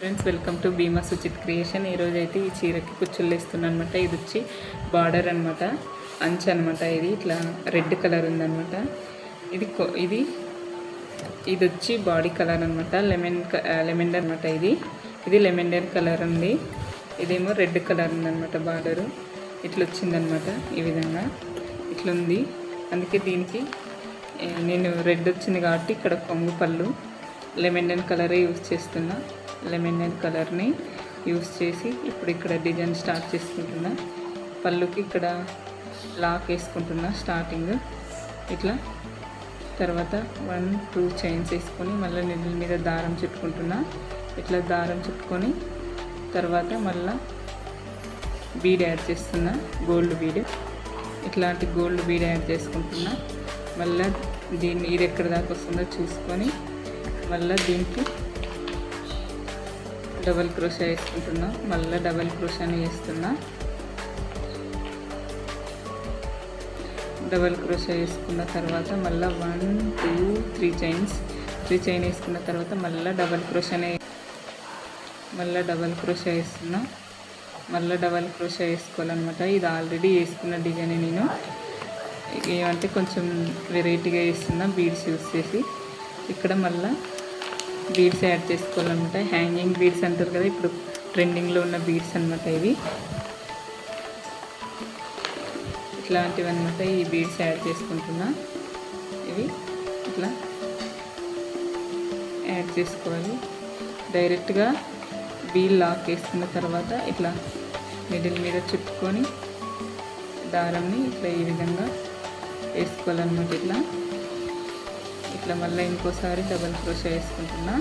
Friends, welcome to Bhima Suchith creation. ఈరోజు అయితే ఈ చీరకి కుచ్చులు వేస్తున్నాను అనమాట. ఇది వచ్చి బార్డర్ అనమాట, అంచు అనమాట. ఇది ఇట్లా రెడ్ కలర్ ఉందనమాట. ఇది వచ్చి బాడీ కలర్ అనమాట, లెమెండర్ అనమాట. ఇది లెమెండర్ కలర్ ఉంది. ఇదేమో రెడ్ కలర్ ఉందనమాట. బార్డరు ఇట్లా వచ్చిందనమాట. ఈ విధంగా ఇట్లా ఉంది. అందుకే దీనికి నేను రెడ్ వచ్చింది కాబట్టి ఇక్కడ కొంగు పళ్ళు లెమెండర్ కలరే యూజ్ చేస్తున్నా. లెమన్ కలర్ని యూస్ చేసి ఇప్పుడు ఇక్కడ డిజైన్ స్టార్ట్ చేసుకుంటున్నా. పళ్ళుకి ఇక్కడ లాక్ వేసుకుంటున్నా స్టార్టింగ్ ఇట్లా. తర్వాత 1-2 చైన్స్ వేసుకొని మళ్ళీ నెల మీద దారం చుట్టుకుంటున్నా. ఇట్లా దారం చుట్టుకొని తర్వాత మళ్ళీ బీడ్ యాడ్ చేస్తున్నా, గోల్డ్ బీడ్. ఇట్లాంటి గోల్డ్ బీడ్ యాడ్ చేసుకుంటున్నా. మళ్ళీ ఇది ఎక్కడ దాకా వస్తుందో చూసుకొని మళ్ళీ దీనికి డబల్ క్రోషా వేసుకుంటున్నా. మళ్ళీ డబల్ క్రోషాని వేస్తున్నా. డబల్ క్రోషా వేసుకున్న తర్వాత మళ్ళీ 1-2-3 చైన్స్. 3 చైన్ వేసుకున్న తర్వాత మళ్ళీ డబల్ క్రోషా వేస్తున్నా. మళ్ళీ డబల్ క్రోషా వేసుకోవాలన్నమాట. ఇది ఆల్రెడీ వేసుకున్న డిజైన్. నేను ఏమంటే కొంచెం వెరైటీగా వేస్తున్నా బీడ్స్ యూస్ చేసి. ఇక్కడ మళ్ళీ బీడ్స్ యాడ్ చేసుకోవాలన్నమాట. హ్యాంగింగ్ బీడ్స్ అంటారు కదా, ఇప్పుడు ట్రెండింగ్లో ఉన్న బీడ్స్ అనమాట. ఇవి ఇట్లాంటివి అనమాట. ఈ బీడ్స్ యాడ్ చేసుకుంటున్నా. ఇవి ఇట్లా యాడ్ చేసుకోవాలి. డైరెక్ట్గా బీల్ లాక్ వేసుకున్న తర్వాత ఇట్లా మిడిల్ మీద చుట్టుకొని దారంని ఇట్లా ఈ విధంగా వేసుకోవాలన్నమాట. ఇట్లా మళ్ళీ ఇంకోసారి డబల్ క్రోషా వేసుకుంటున్నా.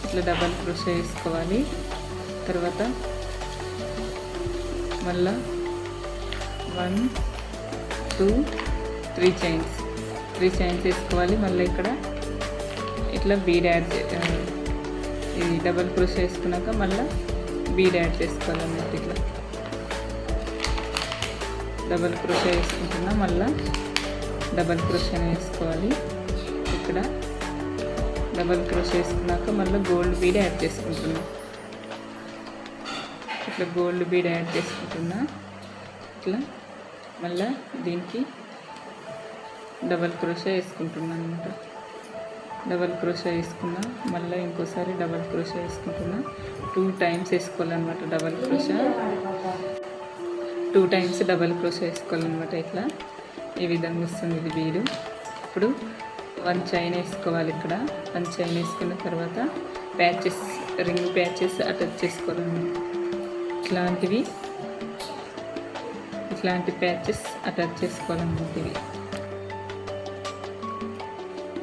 ఇట్లా డబల్ క్రోషా వేసుకోవాలి. తర్వాత మళ్ళీ 1-2-3 చైన్స్. 3 చైన్స్ వేసుకోవాలి. మళ్ళీ ఇక్కడ ఇట్లా బీడ్ యాడ్ ఇది డబల్ క్రోషా వేసుకున్నాక మళ్ళీ బీడ్ యాడ్ చేసుకోవాలన్నమాట. ఇట్లా డబల్ క్రోషా వేసుకుంటున్నా. మళ్ళీ డబల్ క్రోషా వేసుకోవాలి. ఇక్కడ డబల్ క్రోషా వేసుకున్నాక మళ్ళీ గోల్డ్ బీడ్ యాడ్ చేసుకుంటున్నా. ఇట్లా గోల్డ్ బీడ్ యాడ్ చేసుకుంటున్నా. ఇట్లా మళ్ళీ దీనికి డబల్ క్రోషా వేసుకుంటున్నా అనమాట. డబల్ క్రోషా వేసుకున్నా. మళ్ళీ ఇంకోసారి డబల్ క్రోషా వేసుకుంటున్నా. 2 టైమ్స్ వేసుకోవాలన్నమాట. Double crochet 2 times double crochet వేసుకోవాలన్నమాట. ఇట్లా ఈ విధంగా వస్తుంది ఇది బీడు. ఇప్పుడు 1 చైన్ వేసుకోవాలి. ఇక్కడ 1 చైన్ వేసుకున్న తర్వాత ప్యాచెస్, రింగ్ ప్యాచెస్ అటాచ్ చేసుకోవాలన్నమాట. ఇట్లాంటి ప్యాచెస్ అటాచ్ చేసుకోవాలన్నమాట. ఇవి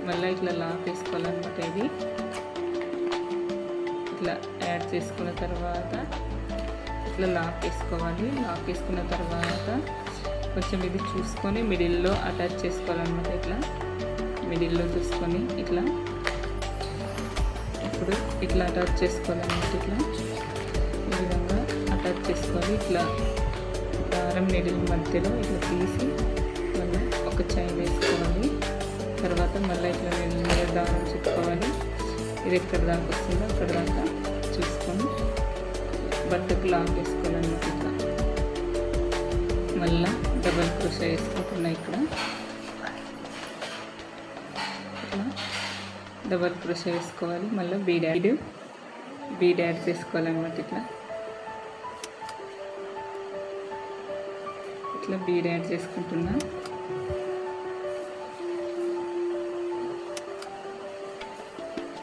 మళ్ళీ ఇట్లా లాక్ వేసుకోవాలన్నమాట. ఇది ఇట్లా యాడ్ చేసుకున్న తర్వాత ఇట్లా లాక్ వేసుకోవాలి. లాక్ వేసుకున్న తర్వాత కొంచెం ఇది చూసుకొని మిడిల్లో అటాచ్ చేసుకోవాలన్నమాట. ఇట్లా మిడిల్లో చూసుకొని ఇట్లా ఇప్పుడు ఇట్లా అటాచ్ చేసుకోవాలన్నమాట. ఇట్లా ఈ విధంగా అటాచ్ చేసుకోవాలి. ఇట్లా దారం మిడిల్ మధ్యలో ఇట్లా తీసి మళ్ళీ ఒక చైన్ వేసుకోవాలి. తర్వాత మళ్ళీ ఇట్లా మిడిల్ మీద దారం చుట్టుకోవాలి. ఇది ఎక్కడ దాకా వస్తుందో అక్కడ దాకా చూసుకొని బట్టకు లాక్ వేసుకోవాలన్నమాట. ఇట్లా మళ్ళీ డబల్ క్రోషా వేసుకుంటున్నా. ఇక్కడ ఇట్లా డబల్ క్రోషా వేసుకోవాలి. మళ్ళీ బీడ్ యాడ్ చేసుకోవాలన్నమాట. ఇట్లా బీడ్ యాడ్ చేసుకుంటున్నా.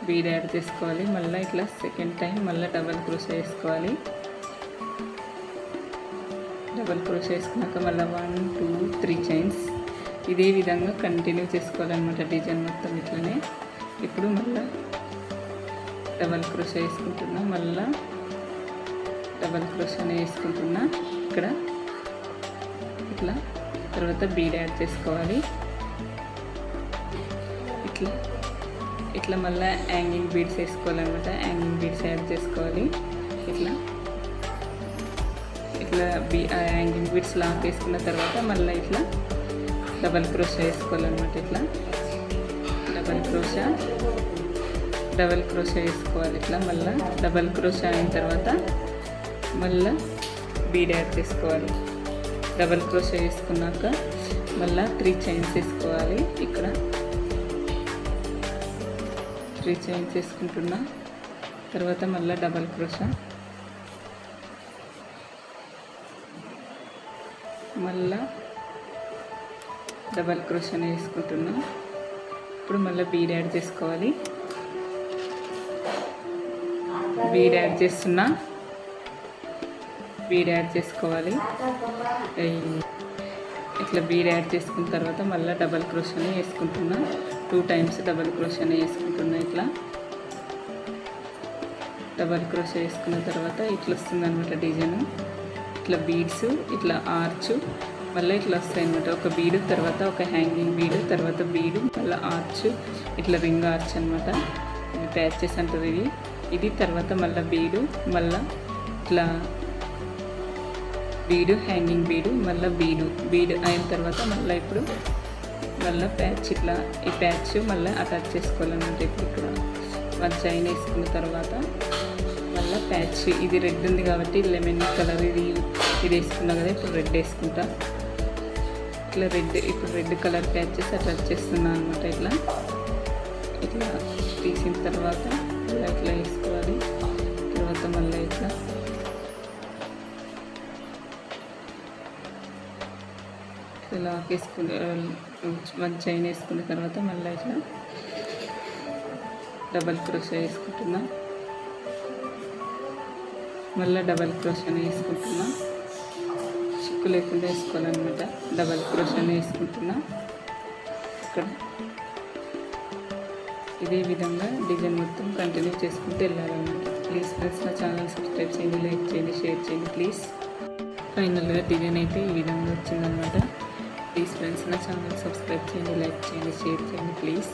బీడ్ యాడ్ చేసుకోవాలి. మళ్ళీ ఇట్లా సెకండ్ టైం మళ్ళీ డబల్ క్రోషా వేసుకోవాలి. డబల్ క్రోషా వేసుకున్నాక మళ్ళీ 1-2-3 చైన్స్. ఇదే విధంగా కంటిన్యూ చేసుకోవాలన్నమాట. డిజైన్ మొత్తం ఇట్లనే. ఇప్పుడు మళ్ళీ డబల్ క్రోషా వేసుకుంటున్నా. మళ్ళీ డబల్ క్రోషానే వేసుకుంటున్నా. ఇక్కడ ఇట్లా తర్వాత బీడ్ యాడ్ చేసుకోవాలి. ఇట్లా మళ్ళీ హ్యాంగింగ్ బీడ్స్ వేసుకోవాలన్నమాట. హ్యాంగింగ్ బీడ్స్ యాడ్ చేసుకోవాలి. ఇట్లా హ్యాంగింగ్ బీడ్స్ లాక్ వేసుకున్న తర్వాత మళ్ళీ ఇట్లా డబల్ క్రోషా వేసుకోవాలన్నమాట. ఇట్లా డబల్ క్రోషా డబల్ క్రోషా వేసుకోవాలి. ఇట్లా మళ్ళీ డబల్ క్రోషా అయిన తర్వాత మళ్ళీ బీడ్ యాడ్ చేసుకోవాలి. డబల్ క్రోషా వేసుకున్నాక మళ్ళీ 3 చైన్స్ వేసుకోవాలి. ఇక్కడ 3 చైన్స్ వేసుకుంటున్నా. తర్వాత మళ్ళీ డబల్ క్రోషా, మళ్ళీ డబల్ క్రోషాని వేసుకుంటున్నా. ఇప్పుడు మళ్ళీ బీడ్ యాడ్ చేసుకోవాలి. బీడ్ యాడ్ చేస్తున్నా, బీడ్ యాడ్ చేసుకోవాలి. ఇట్లా బీడ్ యాడ్ చేసుకున్న తర్వాత మళ్ళీ డబల్ క్రోషాని వేసుకుంటున్నా. 2 టైమ్స్ డబల్ క్రోషాని వేసుకుంటున్నా. ఇట్లా డబల్ క్రోషా వేసుకున్న తర్వాత ఇట్లా వస్తుంది అనమాట డిజైన్. ఇట్లా బీడ్స్, ఇట్లా ఆర్చ్, మళ్ళీ ఇట్లా వస్తాయి అనమాట. ఒక బీడు తర్వాత ఒక హ్యాంగింగ్ బీడు, తర్వాత బీడు, మళ్ళీ ఆర్చ్, ఇట్లా రింగ్ ఆర్చ్ అనమాట. ఇది ప్యాచెస్ అంటారు ఇది. తర్వాత మళ్ళీ బీడు, మళ్ళీ ఇట్లా బీడు, హ్యాంగింగ్ బీడు, మళ్ళీ బీడు అయిన తర్వాత మళ్ళీ ఇప్పుడు మళ్ళీ ప్యాచ్, ఇట్లా ఈ ప్యాచ్ మళ్ళీ అటాచ్ చేసుకోవాలన్నమాట. ఇప్పుడు ఇక్కడ 1 చైన్ వేసుకున్న తర్వాత మళ్ళీ ప్యాచ్, ఇది రెడ్ ఉంది కాబట్టి లెమన్ కలర్ ఇది వేసుకున్నా కదా. ఇప్పుడు రెడ్ వేసుకుంటా. ఇట్లా ఇప్పుడు రెడ్ కలర్ ప్యాచెస్ అటాచ్ చేస్తున్నాను అనమాట. ఇట్లా తీసిన తర్వాత మళ్ళీ ఇట్లా వేసుకోవాలి. తర్వాత మళ్ళీ ఇట్లా లాక్ వేసుకుని 1 చైన్ వేసుకున్న తర్వాత మళ్ళీ ఇట్లా డబల్ క్రోషా వేసుకుంటున్నా. మళ్ళీ డబల్ క్రోషాని వేసుకుంటున్నా. చిక్కు లేకుండా వేసుకోవాలన్నమాట. డబల్ క్రోషాని వేసుకుంటున్నా. ఇక్కడ ఇదే విధంగా డిజైన్ మొత్తం కంటిన్యూ చేసుకుంటూ వెళ్ళాలన్నమాట. ప్లీజ్ ఫ్రెండ్స్ నా ఛానల్ సబ్స్క్రైబ్ చేయండి, లైక్ చేయండి, షేర్ చేయండి ప్లీజ్. ఫైనల్గా డిజైన్ అయితే ఈ విధంగా వచ్చిందనమాట. ప్లీజ్ ఫ్రెండ్స్ నా ఛానల్ సబ్స్క్రైబ్ చేయండి, లైక్ చేయండి, షేర్ చేయండి ప్లీజ్.